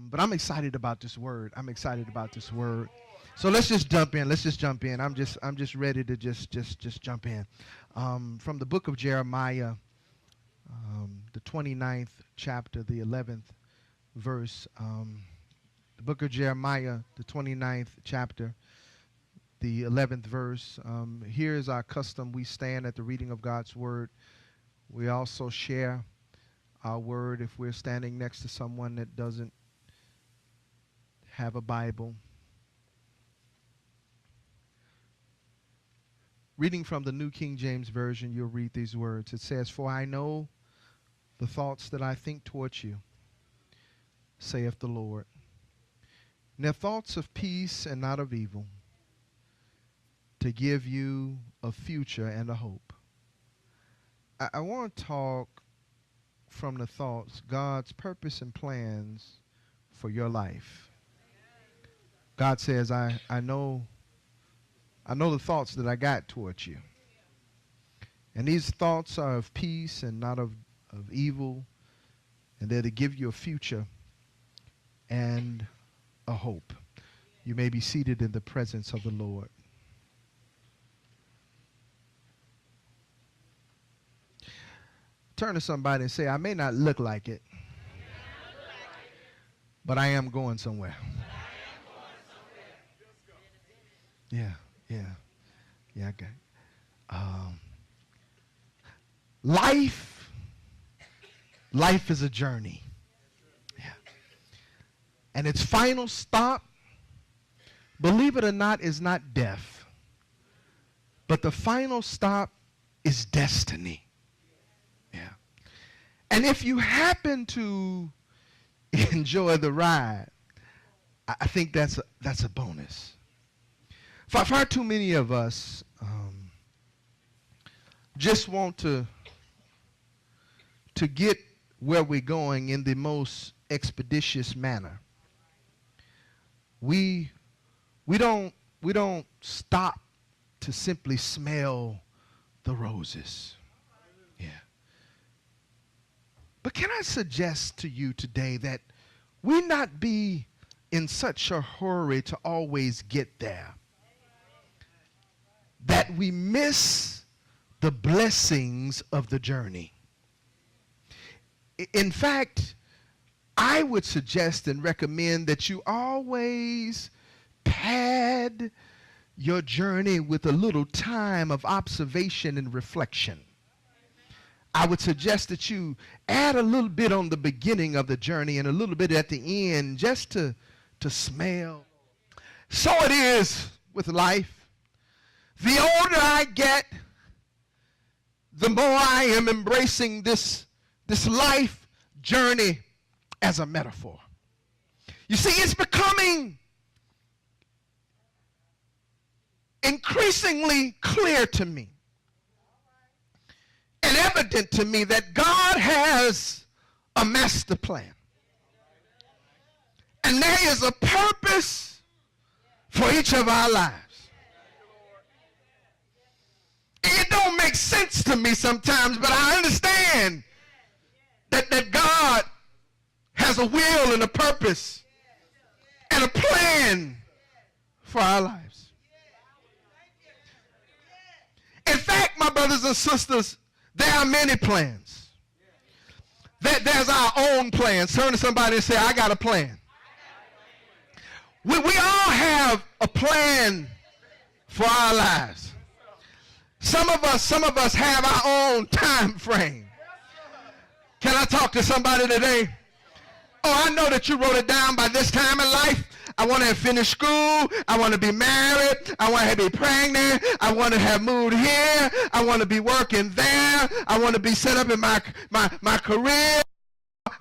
But I'm excited about this word. I'm excited about this word. So let's just jump in. Let's just jump in. I'm just ready to just jump in. From the book of Jeremiah, the 29th chapter, the 11th verse. The book of Jeremiah, the 29th chapter, the 11th verse. Here is our custom. We stand at the reading of God's word. We also share our word if we're standing next to someone that doesn't have a Bible. Reading from the New King James Version, you'll read these words. It says, "For I know the thoughts that I think towards you, saith the Lord. And they're thoughts of peace and not of evil, to give you a future and a hope." I want to talk from the thoughts, God's purpose and plans for your life. God says, I know the thoughts that I got towards you. And these thoughts are of peace and not of evil, and they're to give you a future and a hope. You may be seated in the presence of the Lord. Turn to somebody and say, I may not look like it, but I am going somewhere. Yeah. Okay. Life is a journey. Yeah. And its final stop, believe it or not, is not death, but the final stop is destiny. Yeah. And if you happen to enjoy the ride, I think that's a bonus. Far too many of us just want to get where we're going in the most expeditious manner. We don't stop to simply smell the roses. Yeah. But can I suggest to you today that we not be in such a hurry to always get there, that we miss the blessings of the journey. In fact, I would suggest and recommend that you always pad your journey with a little time of observation and reflection. I would suggest that you add a little bit on the beginning of the journey and a little bit at the end just to smell. So it is with life. The older I get, the more I am embracing this life journey as a metaphor. You see, it's becoming increasingly clear to me and evident to me that God has a master plan. And there is a purpose for each of our lives. It don't make sense to me sometimes, but I understand that God has a will and a purpose and a plan for our lives. In fact, my brothers and sisters, there are many plans. There's our own plans. Turn to somebody and say, I got a plan. We all have a plan for our lives. Some of us have our own time frame. Can I talk to somebody today? Oh, I know that you wrote it down by this time in life. I want to have finished school. I want to be married. I want to be pregnant. I want to have moved here. I want to be working there. I want to be set up in my career.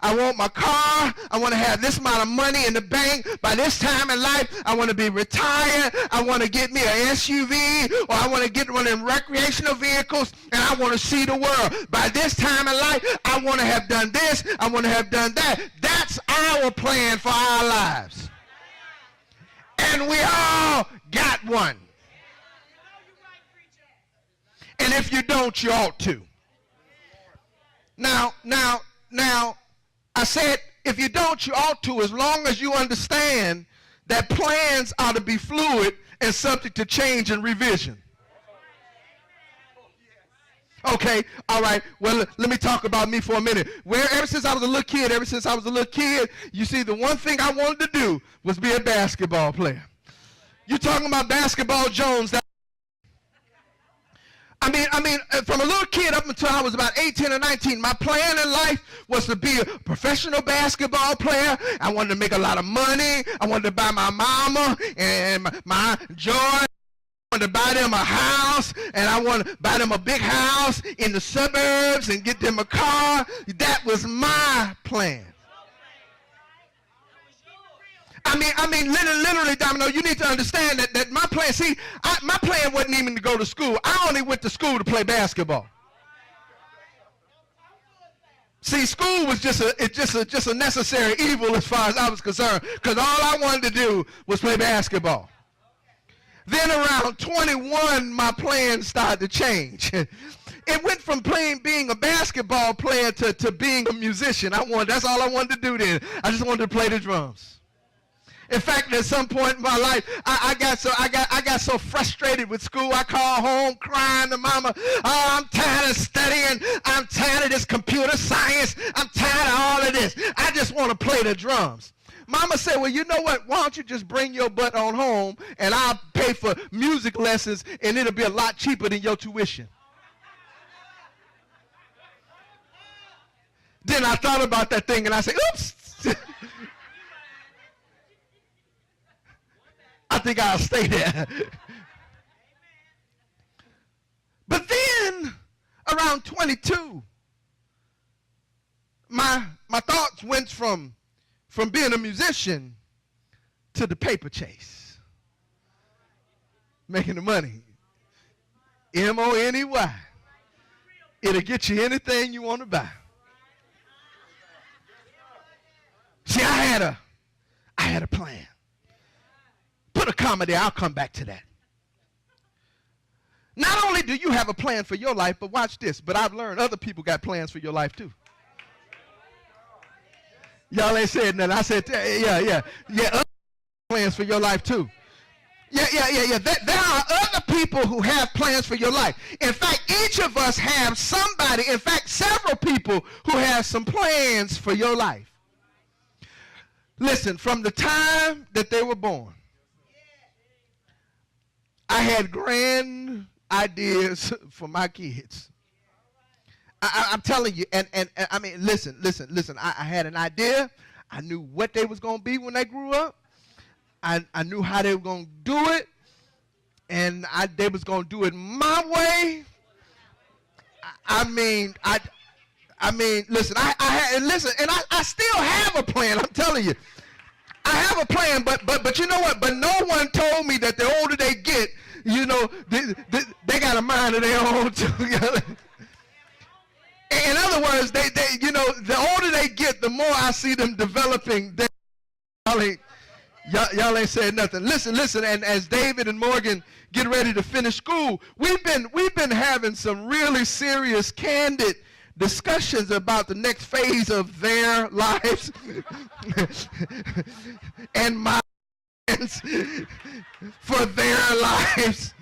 I want my car. I want to have this amount of money in the bank. By this time in life, I want to be retired. I want to get me an SUV, or I want to get one of them recreational vehicles, and I want to see the world. By this time in life, I want to have done this. I want to have done that. That's our plan for our lives. And we all got one. And if you don't, you ought to. Now, I said If you don't, you ought to, as long as you understand that plans are to be fluid and subject to change and revision. Okay, all right. Well, let me talk about me for a minute. Ever since I was a little kid, you see, the one thing I wanted to do was be a basketball player. You're talking about Basketball Jones. I mean, from a little kid up until I was about 18 or 19, my plan in life was to be a professional basketball player. I wanted to make a lot of money. I wanted to buy my mama and my joy. I wanted to buy them a house, and I wanted to buy them a big house in the suburbs and get them a car. That was my plan. I mean, literally, Domino, you need to understand that my plan, my plan wasn't even to go to school. I only went to school to play basketball. See, school was just a necessary evil as far as I was concerned, because all I wanted to do was play basketball. Then around 21, my plans started to change. It went from being a basketball player to being a musician. That's all I wanted to do then. I just wanted to play the drums. In fact, at some point in my life, I got so frustrated with school, I called home crying to mama, oh, I'm tired of studying. I'm tired of this computer science. I'm tired of all of this. I just want to play the drums. Mama said, well, you know what? Why don't you just bring your butt on home, and I'll pay for music lessons, and it'll be a lot cheaper than your tuition. Then I thought about that thing, and I said, oops. I think I'll stay there. But then, around 22, my thoughts went from being a musician to the paper chase. Making the money. money. It'll get you anything you want to buy. See, I had a plan. Put a comma there. I'll come back to that. Not only do you have a plan for your life, but watch this. But I've learned other people got plans for your life too. Y'all ain't said nothing. I said, yeah. Other plans for your life too. Yeah. There are other people who have plans for your life. In fact, each of us have somebody, in fact, several people who have some plans for your life. Listen, from the time that they were born, I had grand ideas for my kids. I'm telling you, and I mean, listen. I had an idea. I knew what they was going to be when they grew up. I knew how they were going to do it, and they was going to do it my way. I mean, listen, I still have a plan. I'm telling you, I have a plan, but you know what? But no one told me that the older they get, you know, they got a mind of their own too. In other words, they you know, the older they get, the more I see them developing. Y'all ain't said nothing. Listen, and as David and Morgan get ready to finish school, we've been having some really serious, candid discussions about the next phase of their lives and my plans for their lives.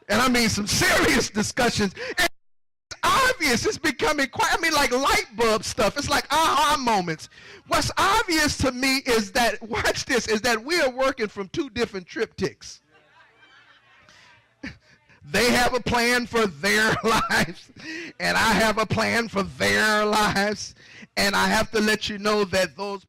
And I mean some serious discussions. And it's obvious, it's becoming quite, like light bulb stuff. It's like aha moments. What's obvious to me is that, watch this, is that we are working from two different triptychs. They have a plan for their lives, and I have a plan for their lives, and I have to let you know that those